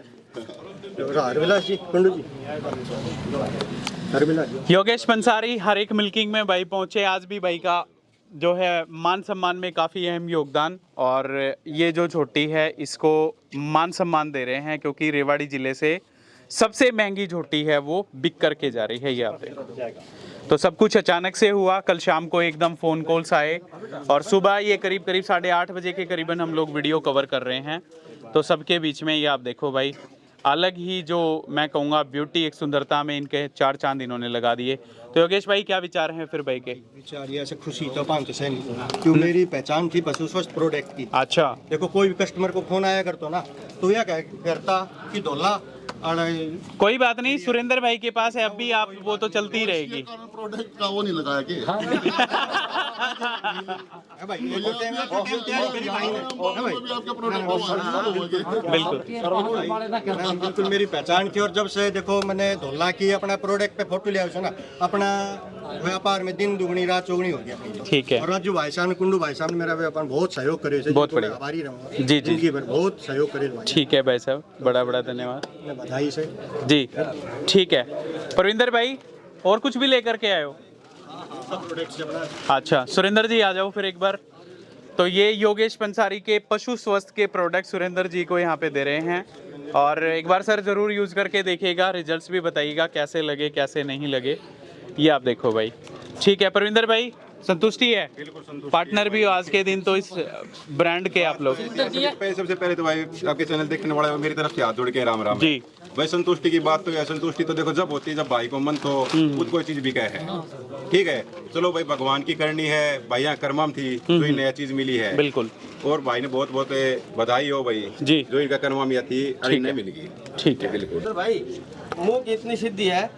योगेश पंसारी हर एक मिल्किंग में भाई पहुंचे। आज भी भाई का जो है मान सम्मान में काफ़ी अहम योगदान, और ये जो झोटी है इसको मान सम्मान दे रहे हैं क्योंकि रेवाड़ी ज़िले से सबसे महंगी झोटी है वो बिक करके जा रही है यहाँ पे। तो सब कुछ अचानक से हुआ। कल शाम को एकदम फ़ोन कॉल्स आए और सुबह ये करीब 8:30 बजे के करीबन हम लोग वीडियो कवर कर रहे हैं। तो सबके बीच में ये आप देखो भाई, अलग ही जो मैं कहूँगा ब्यूटी, एक सुंदरता में इनके 4 चांद इन्होंने लगा दिए। तो योगेश भाई क्या विचार हैं फिर भाई के? विचार ये ऐसे खुशी तो 5 से नहीं, क्यों मेरी पहचान थी पशु स्वस्थ प्रोडक्ट की। अच्छा, देखो कोई भी कस्टमर को फोन आया करता ना तो यह करता कि धोला कोई बात नहीं, सुरेंद्र भाई के पास है अब भी, आप वो तो चलती ही रहेगी। प्रोडक्ट का वो नहीं लगाया कि बिल्कुल मेरी पहचान थी। और जब से देखो मैंने धोला की अपना प्रोडक्ट पे फोटो लिया ना, अपना व्यापार में दिन दुगनी रात चौगनी हो गया। ठीक है। और राजू भाई साहब, कुंडू भाई साहब ने मेरा व्यापार बहुत सहयोग करे, बहुत बढ़िया, आभारी रहूंगा। जी जी, बहुत सहयोग करे। ठीक है भाई साहब, बड़ा बड़ा धन्यवाद, बधाई से जी। ठीक है परविंदर भाई, और कुछ भी लेकर के आए हो? अच्छा सुरेंद्र जी आ जाओ फिर एक बार। तो ये योगेश पंसारी के पशु स्वस्थ के प्रोडक्ट सुरेंद्र जी को यहाँ पे दे रहे हैं, और एक बार सर ज़रूर यूज़ करके देखिएगा, रिजल्ट्स भी बताइएगा कैसे लगे कैसे नहीं लगे। ये आप देखो भाई। ठीक है परविंदर भाई, संतुष्टि है? बिल्कुल संतुष्टि। पार्टनर भी हो आज के दिन तो इस ब्रांड के आप लोग। सबसे पहले तो भाई आपके चैनल देखने वाला मेरी तरफ से हाथ जोड़ के राम राम जी। भाई संतुष्टि की बात तो है, संतुष्टि तो देखो जब होती है जब भाई को मन तो खुद कोई चीज बिका है। ठीक है, चलो भाई भगवान की करनी है, भाई यहाँ कर्मम थी जो ही नया चीज मिली है। बिल्कुल। और भाई ने बहुत बहुत बधाई हो भाई जी, जो इनका कर्मम या थी नहीं मिल गई। ठीक है बिल्कुल भाई, मुंह की इतनी सिद्धि है,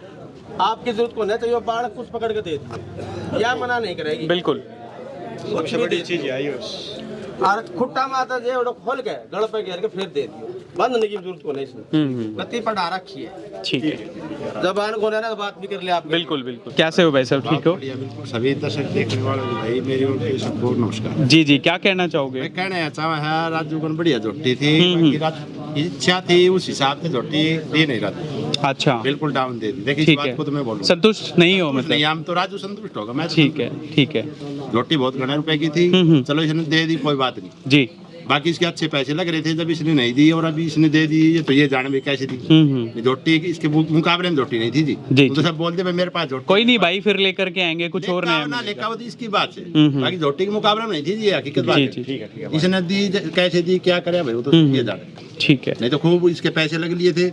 आपकी जरूरत को नहीं तो ये बाढ़ कुछ पकड़ के दे दो, या मना नहीं करेगी। बिल्कुल सबसे बड़ी चीज है और खुट्टा माता जे खोल के गड़ पे घेर के फिर दे दियो। बांधने की जरूरत को नहीं इसमें, गति पर डाल रखी है। ठीक है, जबान को ना बात भी कर ले आप। बिल्कुल बिल्कुल। कैसे हो भाई साहब, ठीक हो? बिल्कुल सभी दर्शक देखने वालों को भाई मेरी ओर से सबको नमस्कार। जी जी, क्या कहना चाहोगे? मैं कहना चाहता है राजू को बढ़िया झोटी थी, बाकी राजू इच्छा थी उस हिसाब से झोटी दे नहीं रहा था। अच्छा, बिल्कुल डाउन दे दी। देखिए इस ठीक बात है, को तो मैं बोलूं संतुष्ट नहीं हो मतलब? नहीं, हम तो राजू संतुष्ट होगा। मैं ठीक है, ठीक है झोटी बहुत घने रुपए की थी, चलो इसने दे दी, कोई बात नहीं जी। बाकी इसके अच्छे पैसे लग रहे थे जब इसने नहीं दी, और अभी इसने दे दी, ये तो ये जाने में कैसे दी। झोटी इसके मुकाबले में झोटी नहीं थी जी, तो सब बोलते मेरे पास झोटी। कोई नहीं भाई, फिर लेकर के आएंगे कुछ और नया। ना लेखा होती इसकी बात है, बाकी झोटी के मुकाबले में नहीं थी जी, हकीकत बात है। इसने दी कैसे दी क्या करे भाई, वो तो ये जाने। ठीक है, नहीं तो खूब इसके पैसे लग लिए थे,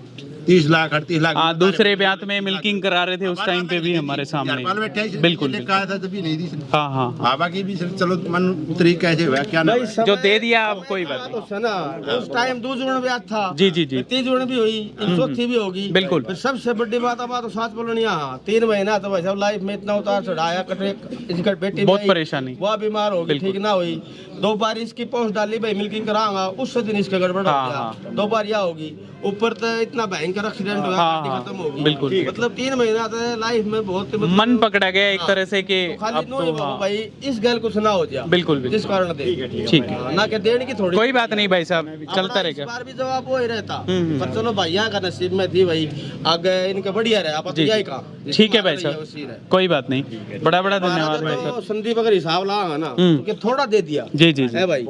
30 लाख 38 लाख। हाँ, दूसरे ब्यात में मिल्किंग करा रहे थे उस टाइम पे भी हमारे सामने। बिल्कुल कहा था तभी नहीं दी। हाँ हाँ हाँ, बाकी भी चलो मन उतरी कैसे हुआ क्या ना, जो दे दिया आप कोई बात तो सना उस टाइम 2 जुड़न ब्याज था। जी जी जी, 3 जुड़न भी हुई, चौथी भी होगी। बिल्कुल। फिर सबसे बड़ी बात अब तो साथ बोलो नहीं, हाँ 3 महीना तो भाई साहब लाइफ में इतना उतार चढ़ाया, कटे इसकी बेटी बहुत परेशानी, वो बीमार हो गई, ठीक ना हुई। 2 बार इसकी पोस्ट डाली भाई मिल्किंग कराऊंगा, उस दिन इसका गड़बड़ हो गया। 2 बार यह होगी, ऊपर तो इतना भयंकर एक्सीडेंट हुआ, खत्म होगी। बिल्कुल, मतलब 3 महीना तो लाइफ में बहुत मन पकड़ा गया एक तरह से कि अब तो भाई इस गल कुछ ना हो जाए। बिल्कुल, जिस कारण दे ठीक है, ना कि देने की थोड़ी कोई बात नहीं भाई साहब, चलता रहेगा। इस बार भी जवाब वो ही रहता, पर चलो भैया का नसीब में थी भाई, आगे इनका बढ़िया रहा, आप यही का। ठीक है भाई साहब, कोई बात नहीं, बड़ा बड़ा धन्यवाद भाई साहब। संदीप अगर हिसाब लागा ना तो थोड़ा दे दिया जी जी है भाई।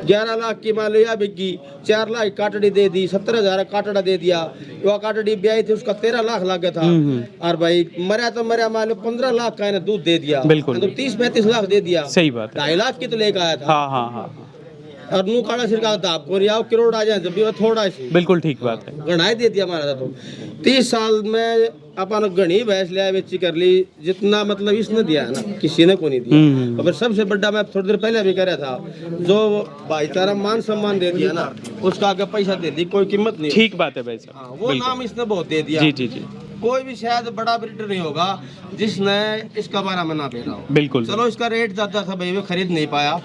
11 लाख की मान लिया बिकी, 4 लाख काटड़ी दे दी, 17,000 काटड़ा दे दिया। वो काटड़ी ब्याई थी उसका 13 लाख लग गया था, और भाई मरा तो मरा मान लो 15 लाख का दूध दे दिया। बिल्कुल, तो 30-35 लाख दे दिया। सही बात, 2.5 लाख की तो लेकर आया था। हाँ हाँ हाँ, और नू काड़ा सिर का दाब को रिया करोड़ आ जाए जब भी वो थोड़ा सी बिल्कुल ठीक बात है, गणाई दे दिया हमारा। तो 30 साल में अपन गणी भैंस लिया बेची कर ली, जितना मतलब इसने दिया है ना किसी ने को नहीं दिया। और सबसे बड़ा मैं थोड़ी देर पहले भी कह रहा था, जो भाईचारा मान सम्मान दे दिया ना, उसका आगे पैसा दे दी कोई कीमत नहीं। ठीक बात है भाई साहब, वो नाम इसने बहुत दे दिया। जी जी जी, कोई भी शायद बड़ा ब्रीडर नहीं होगा जिसने इसका बारा में ना बेचा हो। बिल्कुल, चलो इसका रेट ज्यादा था भाई, वो खरीद नहीं पाया,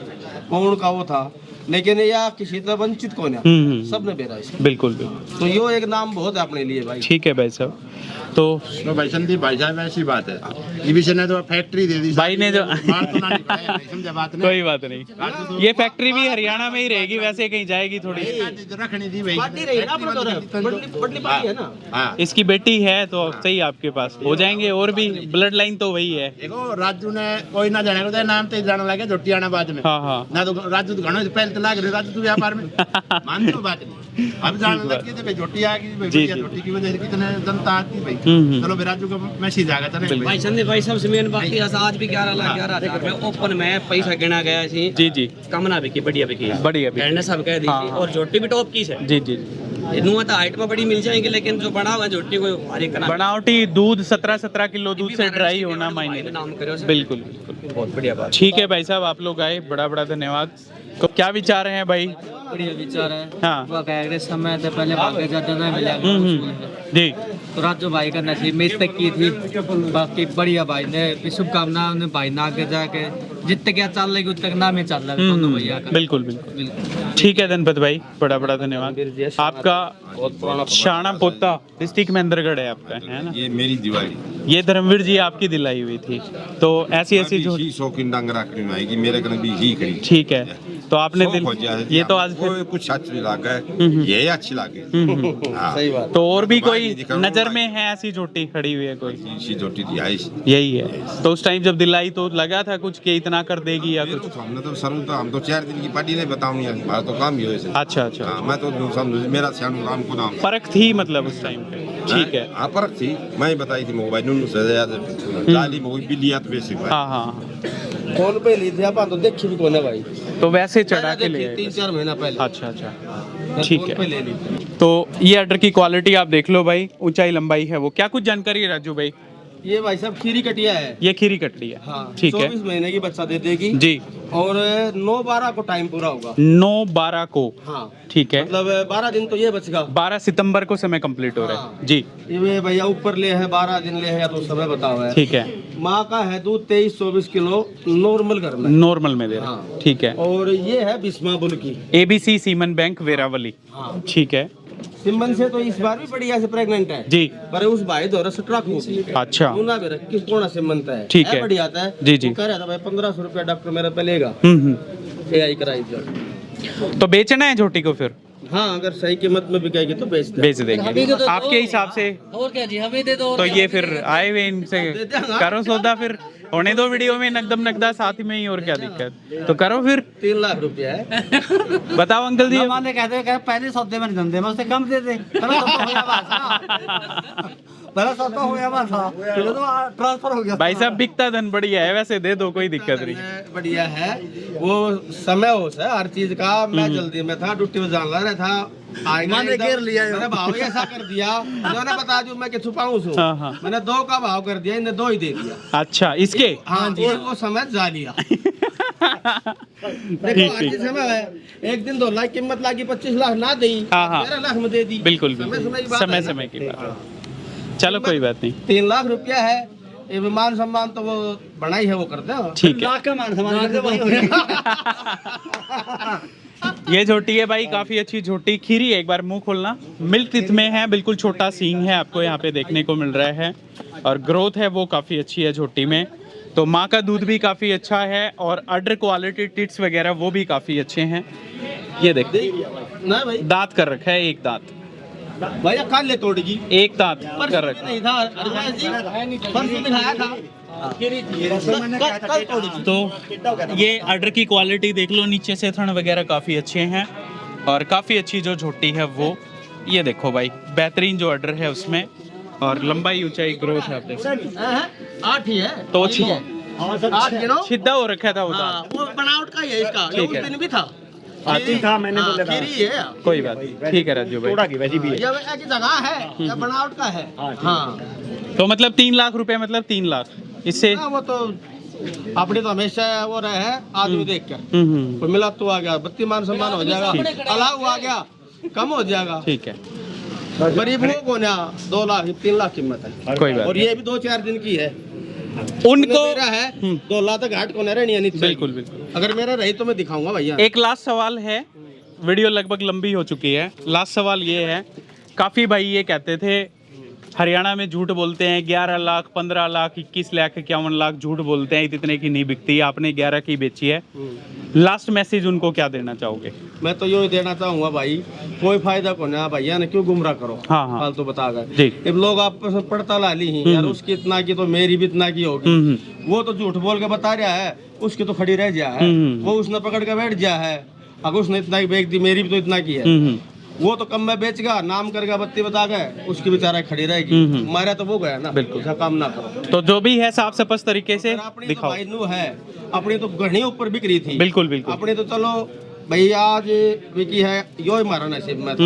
कौन का वो था, लेकिन या किसी तरह वंचित कौन है, सबने बेरा इसको। बिल्कुल बिल्कुल, तो यो एक नाम बहुत है अपने लिए भाई। ठीक है भाई साहब। तो भाई संदीप भाई साहब ऐसी बात है, ये भी ने तो फैक्ट्री दे दी भाई ने जो समझा बात नहीं। कोई बात नहीं, ये फैक्ट्री भी हरियाणा में ही रहेगी, वैसे कहीं जाएगी थोड़ी, रखनी थी भाई, है ना। इसकी बेटी है तो सही आपके पास हो जाएंगे, और भी ब्लड लाइन तो वही है। देखो राजू ने कोई ना जाने को नाम तो जाने लगे झोटी आना बाद में। हाँ हाँ, ना तो राजू तो घणो पहले तो लाग रहे, राजू तो व्यापार में मान तो बात नहीं, अब जाने लगे थे भाई झोटी आ गई भाई, झोटी की वजह से कितने जनता आती भाई। चलो भाई राजू का मैसेज आ गया था ना भाई संदीप भाई सबसे मेन बात है, आज भी 11,11,000 में ओपन में पैसा गिना गया है जी जी, कमना बिकी बढ़िया बिकी, बढ़िया कहने सब कह दी, और झोटी भी टॉप की है। जी जी, नुआ तो हाइट में बड़ी मिल जाएंगी, लेकिन जो बड़ा हुआ झोटी को हरे करा बनावटी दूध 17-17 किलो दूध से ड्राई होना मायने। बिल्कुल बिल्कुल, बहुत बढ़िया बात। ठीक है भाई साहब, आप लोग आए, बड़ा बड़ा धन्यवाद। तो क्या विचार हैं भाई? बढ़िया विचार है। हाँ, वो कह रहे समय से पहले भागे ज्यादा नहीं मिला जी, तो राजू भाई का नसीब में इस तक की थी, बाकी बढ़िया भाई ने शुभकामना उन्हें भाई ना आगे जाके जितने क्या चल रही उतने नाम ही चल रहा है दोनों भैया का। बिल्कुल बिल्कुल, ठीक है धनपत भाई, बड़ा बड़ा धन्यवाद। आपका शाना पोता डिस्ट्रिक्ट महेंद्रगढ़ है आपका, है ना? ये मेरी दिवाली, ये धर्मवीर जी आपकी दिलाई हुई थी, तो ऐसी ऐसी जो शौकीन डांग रखने में आएगी मेरे कने भी ही खड़ी। ठीक है, तो आपने दिल ये तो आज फिर कुछ अच्छी लागे, ये अच्छी लागे। सही बात। तो और भी कोई नजर में है ऐसी झोटी खड़ी हुई है कोई? इसी झोटी थी आई, यही है। तो उस टाइम जब दिलाई तो लगा था कुछ कि इतना कर देगी या कुछ? हमने तो सर तो हम तो 4 दिन की पार्टी नहीं बताऊंगी, हमारा तो काम ही हो ऐसे। अच्छा अच्छा, मैं तो समझू मेरा सियाणु राम को नाम फर्क थी मतलब उस टाइम पे। ठीक है, हाँ फर्क थी, मैं बताई थी मोबाइल नूनू से जाली मोबाइल बिल्लिया तो बेसिक। हाँ हाँ, फोन पे ली थी अपन तो देखी भी कौन है भाई, तो वैसे चढ़ा के ले 3-4 महीना पहले। अच्छा अच्छा, ठीक है। तो ये ऑर्डर की क्वालिटी आप देख लो भाई, ऊंचाई लंबाई है वो, क्या कुछ जानकारी है राजू भाई? ये भाई साहब खीरी कटिया है, ये खीरी कटड़ी है। हाँ, ठीक है, 24 महीने की बच्चा दे देगी जी, और 9-12 को टाइम पूरा होगा। 9-12 को? हाँ ठीक है, मतलब 12 दिन तो ये बचेगा, 12 सितंबर को समय कंप्लीट हो रहा है जी। ये भैया ऊपर ले है 12 दिन ले है या तो समय बताओ है। ठीक है, माँ का है दूध 23-24 किलो नॉर्मल घर में, नॉर्मल में दे रहा है। ठीक है, और ये है बिस्मा बुल की, ABC सीमन बैंक वेरावली। ठीक है, सिमन से तो इस बार भी बढ़िया से प्रेग्नेंट है जी। पर उस भाई द्वारा स्ट्रोक हो गई। अच्छा। ऊना भी रख किस कोना से मनता है। ठीक है। बढ़िया आता है। जी जी। वो कह रहा था भाई 1500 रुपया डॉक्टर मेरा पे लेगा। AI कराई जो। तो बेचना है झोटी को फिर? हाँ, अगर सही कीमत में बिकेगी तो बेच देंगे आपके हिसाब से। और क्या जी, हमें दे दो। तो ये फिर आए हुए इनसे करो सौदा, फिर होने दो वीडियो में नकदम नकदा साथ में ही, और क्या दिक्कत। तो करो फिर। 3 लाख रुपया है। बताओ अंकल जी। हमारे कहते पहले सौदे में धंधे में उससे कम दे दे। पहला सौदा हो गया बस, फिर तो ट्रांसफर हो गया। भाई साहब बिकता धन बढ़िया है, वैसे दे दो कोई दिक्कत नहीं। बढ़िया है वो समय हो सा हर चीज का। मैं जल्दी में था, ड्यूटी में जान रहा था। मैंने घेर लिया। मैंने भाव ऐसा कर दिया, मैंने बता जो मैं छुपाऊं सो। मैंने 2 का भाव कर दिया, इन्हें 2 ही दे दिया। अच्छा, इसके? हाँ जी। वो समय जा लिया। देखो आज के समय है, एक दिन 2 लाख कीमत लागी, 25 लाख ना दी, 13 लाख में दे दी। बिल्कुल समय की बात। चलो कोई बात नहीं। 3 लाख रुपया है। ये मान सम्मान तो वो बनाई है, वो करते हैं। ठीक है। का मान सम्मान ये झोटी है भाई, काफी अच्छी झोटी। खीरी है, एक बार मुंह खोलना। मिल्क टिथ में है, बिल्कुल छोटा सींग है आपको यहाँ पे देखने को मिल रहा है, और ग्रोथ है वो काफी अच्छी है झोटी में। तो माँ का दूध भी काफी अच्छा है, और अडर क्वालिटी टिट्स वगैरह वो भी काफी अच्छे हैं। ये देखते ना भाई, दांत कर रखा है, एक दांत भैया काल ले तोड़गी, एक दांत कर रखा नहीं था। परसों दिखाया था। तो ये अडर की क्वालिटी देख लो, नीचे से थन वगैरह काफ़ी अच्छे हैं, और काफ़ी अच्छी जो झोटी है वो ये देखो भाई, बेहतरीन जो अडर है उसमें, और लंबाई ऊंचाई ग्रोथ है आप देख सकते हैं। 8 ही है तो 8 छिद्दा हो रखा था वो दांत। वो बनावट का ही है इसका। ठीक है। उस दिन भी था। था मैंने बोला था। है। कोई बात नहीं, ठीक है राजू भाई। ये ऐसी जगह है, ये बनावट का है। हाँ। तो मतलब 3 लाख रुपए, मतलब 3 लाख इससे। वो तो अपने तो हमेशा वो रहे हैं आदमी देख कर। कोई मिला तो आ गया, बत्ती मान सम्मान हो जाएगा, अलाव आ गया कम हो जाएगा। ठीक है। गरीब लोग को ना 2 लाख 3 लाख कीमत है। कोई बात। और ये भी 2-4 दिन की है। उनको मेरा है 2 लाख तक घाट को नहीं रहनी है। बिल्कुल बिल्कुल। अगर मेरा रही तो मैं दिखाऊंगा भैया। एक लास्ट सवाल है, वीडियो लगभग लंबी हो चुकी है। लास्ट सवाल ये है, काफ़ी भाई ये कहते थे हरियाणा में झूठ बोलते हैं, 11 लाख 15 लाख 21 लाख 51 लाख झूठ बोलते हैं, इतने की नहीं बिकती। आपने 11 की बेची है। लास्ट मैसेज उनको क्या देना चाहोगे? मैं तो यही देना चाहूंगा भाई, कोई फायदा को ना भैया ने क्यों गुमराह करो। हाँ हाँ। फालतू बता गए जी। अब लोग आपस में पड़ताल ली ही यार, उसकी इतना की तो मेरी भी इतना की होगी। वो तो झूठ बोल के बता रहा है, उसकी तो खड़ी रह जा है। वो उसने पकड़ के बैठ जा है, अगर उसने इतना की बेच दी, मेरी भी तो इतना की है। वो तो कम में बेचगा, नाम करके बत्ती बता गए, उसकी बेचारा खड़ी रहेगी। हमारा तो वो गया ना। बिल्कुल काम ना करो। तो जो भी है साफ स्पष्ट तरीके से दिखाओ। भाई नू है अपनी तो घनी ऊपर बिक रही थी। बिल्कुल बिल्कुल। अपनी तो चलो भैया आज बिकी है, यो हमारा नसीब में था।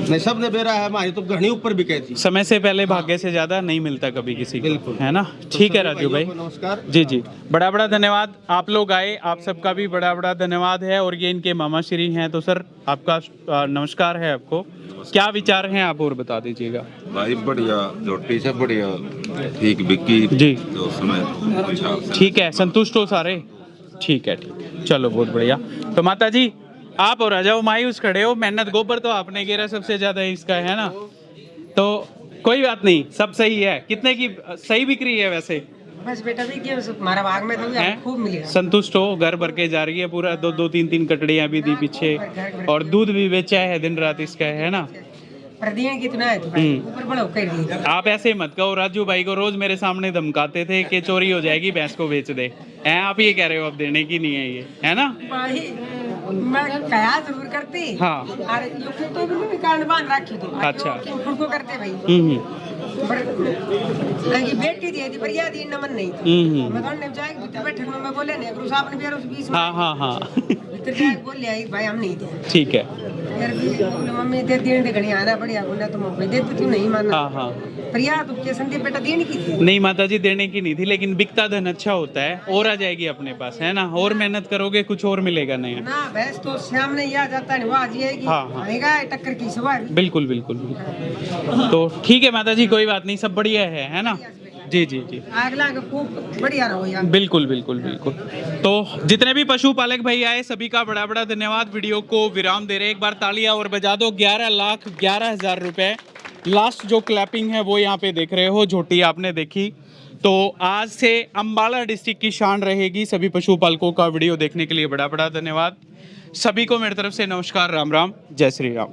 नहीं सब ने बेरा है, हमारी तो घनी ऊपर बिके थी। समय से पहले भाग्य से ज्यादा नहीं मिलता कभी किसी को, बिल्कुल है ना। ठीक है राजू भाई, नमस्कार। जी जी, बड़ा बड़ा धन्यवाद। आप लोग आए, आप सबका भी बड़ा बड़ा धन्यवाद है। और ये इनके मामा श्री हैं, तो सर आपका नमस्कार है आपको। क्या विचार हैं आप और बता दीजिएगा। भाई बढ़िया झोटी से बढ़िया ठीक बिक्की जी। तो समय ठीक है, संतुष्ट हो सारे? ठीक है, चलो बहुत बढ़िया। तो माता जी आप और आ जाओ, मायूस खड़े हो, मेहनत गोबर तो आपने गिरा सबसे ज्यादा इसका, है ना। तो कोई बात नहीं, सब सही है। कितने की सही बिक्री है वैसे? बस बेटा भी हमारा भाग में तो खूब मिलेगा। संतुष्ट हो? घर भर के जा रही है पूरा, 2-2 3-3 कटड़ियाँ भी दी पीछे, और दूध भी बेचा है दिन रात इसका, है ना। कितना है ऊपर बड़ा कर। आप ऐसे मत कहो, राजू भाई को रोज मेरे सामने धमकाते थे कि चोरी हो जाएगी, भैंस को बेच दे। हैं आप ये कह रहे हो अब देने की नहीं है ये, है ना। मैं कहा जरूर करती। हाँ। अरे ये कुत्तों को भी कान बांध रखी थी। अच्छा। उनको करते भाई। बेटी थी पर याद ही नमन नहीं था। मैं तो जाएगी बैठक में मैं बोले नहीं, गुरु साहब ने भी उस बीच में। हाँ हाँ हाँ। बोल लिया भाई हम नहीं दे। ठीक है। मम्मी दे देने घड़ी आना बढ़िया बोला तो मैं दे तू नहीं माना। हाँ हाँ। पर यार तुम के संदीप बेटा देने की थी। नहीं माता जी देने की नहीं थी, लेकिन बिकता धन अच्छा होता है, और आ जाएगी अपने पास, है ना। और मेहनत करोगे कुछ और मिलेगा नहीं ना। भैंस तो शाम नहीं आ जाता नहीं, वो आ जाएगी। हाँ हाँ। आएगा टक्कर की सवारी। बिल्कुल बिल्कुल। तो ठीक है माता जी, कोई बात नहीं, सब बढ़िया है ना। जी जी जी, अगला के खूब बढ़िया रहो यार। बिल्कुल बिल्कुल बिल्कुल। तो जितने भी पशुपालक भाई आए सभी का बड़ा बड़ा धन्यवाद। वीडियो को विराम दे रहे, एक बार तालियां और बजा दो। 11,11,000 रुपए लास्ट जो क्लैपिंग है वो यहाँ पे देख रहे हो, झोटी आपने देखी। तो आज से अंबाला डिस्ट्रिक्ट की शान रहेगी। सभी पशुपालकों का वीडियो देखने के लिए बड़ा बड़ा धन्यवाद। सभी को मेरी तरफ से नमस्कार, राम राम, जय श्री राम।